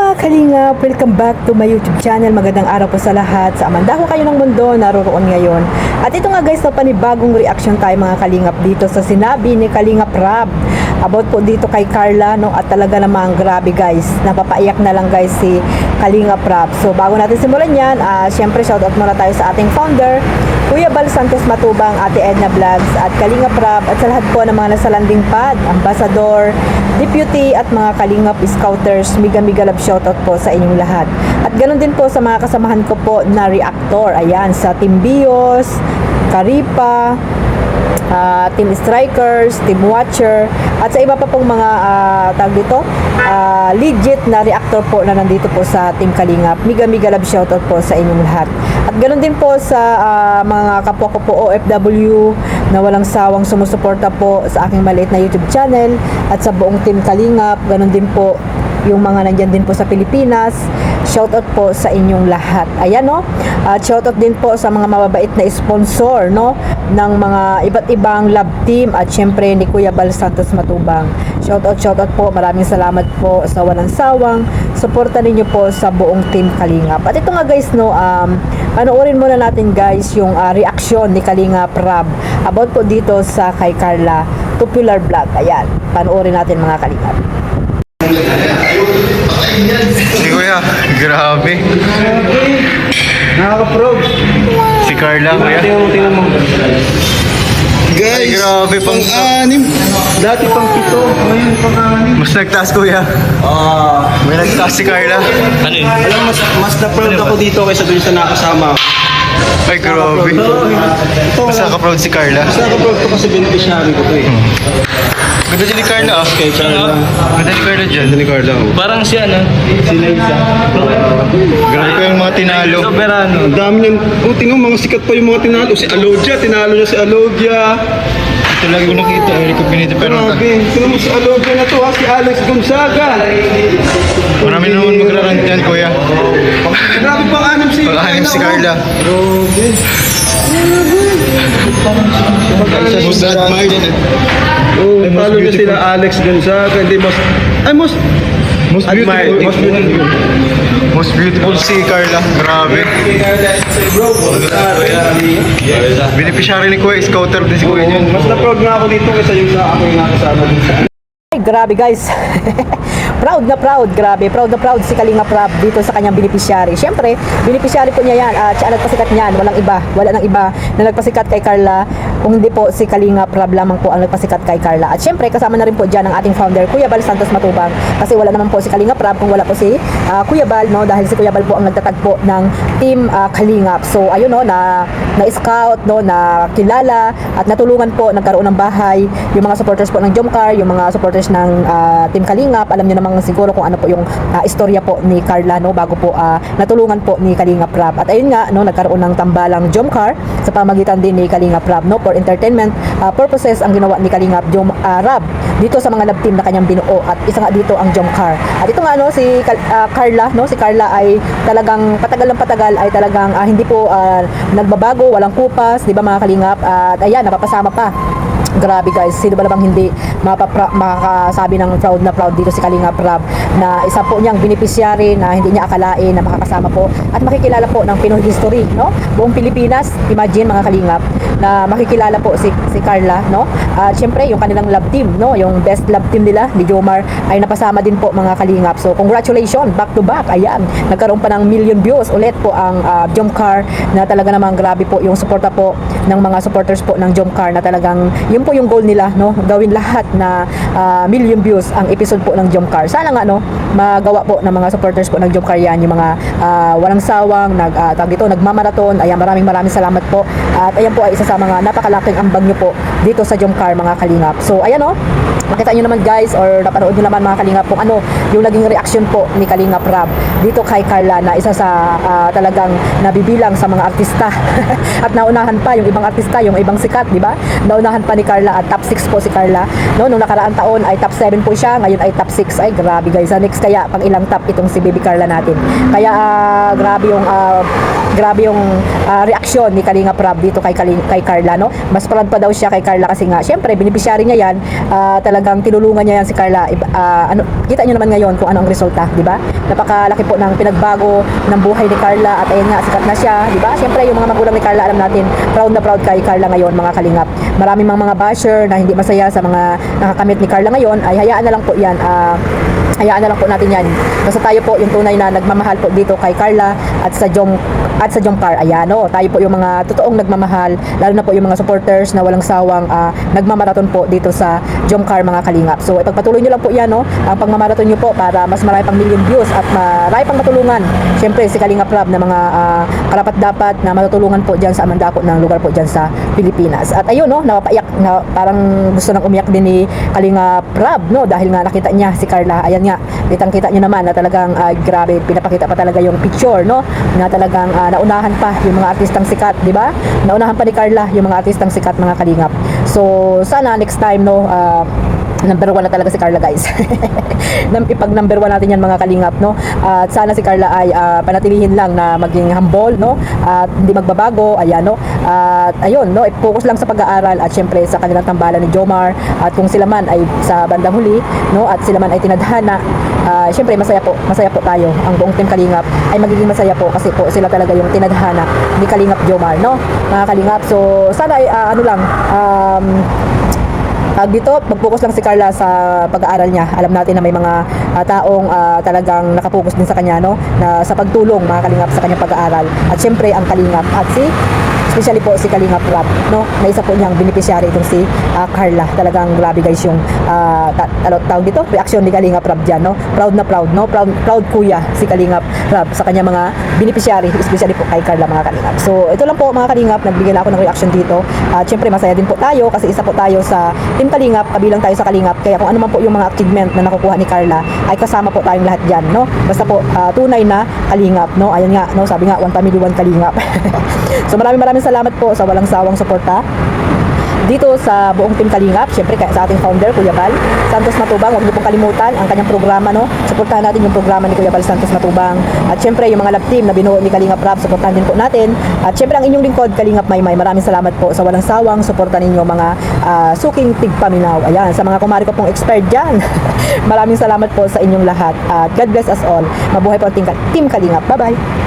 mga Kalingap! Welcome back to my YouTube channel. Magandang araw po sa lahat. Sa amandaho kayo ng mundo, naroroon ngayon. At ito nga guys, panibagong reaction tayo mga Kalingap dito sa sinabi ni Kalingap Rab about po dito kay Carla, no? At talaga namang grabe guys, napapaiyak na lang guys si Kalingap Rab. So bago natin simulan yan, syempre shoutout muna tayo sa ating founder, Kuya Bal Santos Matubang, Ate Edna Vlogs at Kalingap Rab, at sa lahat po ng mga nasa landing pad, ambassador, deputy at mga Kalingap scouters, miga love shoutout po sa inyong lahat. At ganoon din po sa mga kasamahan ko po na reactor, ayan, sa Team Bios, Karipa, Team Strikers, Team Watcher, at sa iba pa pong mga tag dito, legit na reactor po na nandito po sa Team Kalingap. Miga love shoutout po sa inyong lahat. At ganoon din po sa mga kapwa ko po OFW na walang sawang sumusuporta po sa aking maliit na YouTube channel at sa buong Team Kalingap. Ganoon din po yung mga nandyan din po sa Pilipinas. Shoutout po sa inyong lahat. Ayan, no? At shoutout din po sa mga mababait na sponsor, no? Ng mga iba't ibang love team at syempre ni Kuya Bal Santos Matubang. Shoutout po. Maraming salamat po sa walang sawang suporta ninyo po sa buong Team Kalingap. At ito nga guys, no, panoorin muna natin guys yung reaction ni Kalingap Rab about po dito sa kay Carla Popular Vlog. Ayan, panoorin natin mga Kalingap. Si Kuya, grabe. Nakaka-proud. Si Carla, Kuya. Tingnan mo. Ay, Guys, grabe, pang-anim. Dati pang-7, ngayon pang-anim. Mas nagtaas, Kuya. May nagtaas si Carla. Ano yun? Alam, mas na-proud ako dito kaysa dun sa nakasama. Ay, grabe. Ito, Mas naka-proud si Carla. mas nakaka-proud ko kasi beneficiary ko to eh. Ganda din ni Carla, ah. Kay Carla. Ganda ni Carla dyan. Ganda ni Carla. oh. Parang si ano? Si Liza. Grabe ko yung mga tinalo. Soberano. Ang dami niyan. Oh, tingnan mga sikat pa yung mga tinalo. Si Alodia, tinalo niya si Alodia. Ito lagi ko nakita, Eric Pinito. Pero Grabe. Tingnan mo si Alodia na to ha, si Alex Gonzaga. marami naman magrarant yan, Kuya. Grabe pang-anim si Pag-anim si Carla. Grabe. Most admired. Oh, talo niya sila Alex Gonzaga. Hindi most admired. Most beautiful. Most beautiful si Carla. Grabe. Beneficiary ni Kuya, scouter din si Kuya yun. Mas na-proud nga ako dito kaysa yung sa ako yung nakasama dito. Ay, grabe guys. Proud na proud, grabe. Proud na proud si Kalingap Rab dito sa kanyang beneficiary. Siyempre, beneficiary po niya yan at siya nagpasikat niyan. Wala nang iba na nagpasikat kay Carla kung hindi po si Kalingap Rab lamang po ang nagpasikat kay Carla. At siyempre, kasama na rin po dyan ang ating founder, Kuya Bal Santos Matubang. Kasi wala naman po si Kalingap Rab kung wala po si Kuya Bal, no? Dahil si Kuya Bal po ang nagtatagpo ng Team Kalingap. So, ayun, no, na-scout, no, na kilala at natulungan po, nagkaroon ng bahay yung mga supporters po ng Jomcar, yung mga supporters ng Team Kalingap. Alam niyo namang siguro kung ano po yung istorya po ni Carla, no, bago po natulungan po ni Kalingap Rab. At ayun nga, no, nagkaroon ng tambalang Jomcar sa pamagitan din ni Kalingap Rab, no, for entertainment purposes ang ginawa ni Kalingap Rab dito sa mga love team na kanyang binuo, at isa nga dito ang Jomcar. At ito nga, no, si Carla, no, si Carla ay talagang patagal ay talagang hindi po nagbabago, walang kupas, di ba mga Kalingap? At ayan, napapasama pa. Grabe guys, sino ba namang hindi makakasabi ng proud na proud dito si Kalingap Rab na isa po niyang beneficiary na hindi niya akalain na makakasama po at makikilala po ng Pinoy history, no? Buong Pilipinas, imagine mga Kalingap, na makikilala po si Carla, no? At syempre yung kanilang love team, no? Yung best love team nila ni Jomar ay napasama din po mga Kalingap. So congratulations, back to back. Ayan, nagkaroon pa ng million views ulit po ang Jomcar, na talaga namang grabe po yung suporta po ng mga supporters po ng Jomcar, na talagang yun po yung goal nila, no? Gawin lahat na million views ang episode po ng Jomcar. Sana nga, no, magawa po ng mga supporters po ng Jomcar yan, yung mga walang sawang nagmamarathon. Ayan, maraming salamat po. At ayan po ay isa sa mga napakalaking ambag nyo po dito sa Jomcar mga Kalingap. So ayan, no, makita nyo naman guys, or napanood nyo naman mga Kalingap kung ano yung naging reaction po ni Kalingap Rab dito kay Carla, na isa sa talagang nabibilang sa mga artista at naunahan pa yung ibang artista, yung ibang sikat, di ba? Naunahan pa ni Carla, at top 6 po si Carla, no? Nung nakaraang taon ay top 7 po siya, ngayon ay top 6. Ay grabe guys, next kaya pang ilang top itong si Baby Carla natin. Kaya grabe yung reaksyon ni Kalingap Rab dito kay Carla, no? Mas proud pa daw siya kay Carla Carla kasi nga, syempre, beneficiary niya yan, talagang tinulungan niya yan si Carla. Kita niyo naman ngayon kung ano ang resulta, di ba? Napakalaki po ng pinagbago ng buhay ni Carla at ayun nga, sikat na siya, di ba? Syempre, yung mga magulang ni Carla, alam natin, proud na proud kay Carla ngayon, mga kalingap. Maraming mga basher na hindi masaya sa mga nakakamit ni Carla ngayon, ay hayaan na lang po yan, hayaan na lang po natin yan. Basta tayo po yung tunay na nagmamahal po dito kay Carla at sa Jomcar. Ayan, tayo po yung mga totoong nagmamahal, lalo na po yung mga supporters na walang sawang nagmamaraton po dito sa Jomcar, mga kalingap. So ipagpatuloy nyo lang po yan, ang pagmamaraton nyo po para mas marami pang million views at marami pang matulungan. Siyempre si Kalingap Rab na mga karapat-dapat na matutulungan po dyan sa amandako ng lugar po dyan sa Pilipinas. At ayun, napapaiyak, na parang gusto nang umiyak din ni Kalingap Rab, dahil nga nakita niya si Carla. Ayan nga, kitang-kita nyo naman na talagang grabe, pinapakita pa talaga yung picture, na talagang naunahan pa yung mga artistang sikat, di ba? Naunahan pa ni Carla yung mga artistang sikat, mga kalingap. So sana next time, number 1 na talaga si Carla, guys. Ipag number 1 natin yan, mga kalingap, at sana si Carla ay panatilihin lang na maging humble, at hindi magbabago. Ayan, at ayun, i-focus lang sa pag-aaral at syempre sa kanilang tambalan ni Jomar, at kung sila man ay sa bandang huli, at sila man ay tinadhana, syempre masaya po tayo. Ang buong team Kalingap ay magiging masaya po kasi po sila talaga yung tinadhana ni Kalingap Jomar, mga kalingap. So sana ay dito, mag-focus lang si Carla sa pag-aaral niya. Alam natin na may mga taong talagang nakapokus din sa kanya, na sa pagtulong, mga kalingap, sa kanyang pag-aaral. At syempre ang kalingap at especially po si Kalingap Rab, na isa po niyang beneficiary itong si Carla. Talagang grabe, guys, yung tawag dito, reaksyon ni Kalingap Rab dyan, proud na proud, proud kuya si Kalingap Rab sa kanya mga beneficiary, especially po kay Carla, mga kalingap. So ito lang po, mga kalingap, nagbigay na ako ng reaction dito. At syempre masaya din po tayo kasi isa po tayo sa team Kalingap, kabilang tayo sa Kalingap. Kaya kung ano man po yung mga achievement na nakukuha ni Carla, ay kasama po tayong lahat dyan, basta po tunay na Kalingap, ayun nga, sabi nga, 1 family, 1 Kalingap. So maraming salamat po sa walang sawang suporta dito sa buong team Kalingap. Syempre sa ating founder, Kuya Bal Santos Matubang. Huwag niyo pong kalimutan ang kanyang programa, suportahan natin yung programa ni Kuya Bal Santos Matubang. At syempre yung mga love team na binuo ni Kalingap Rab, suportahan din po natin. At syempre ang inyong lingkod, Kalingap Maymay. Maraming salamat po sa walang sawang suporta ninyo, mga suking tigpaminaw. Ayan, sa mga kumari ko pong expert dyan. Maraming salamat po sa inyong lahat. At God bless us all. Mabuhay po ang team Kalingap. Bye-bye.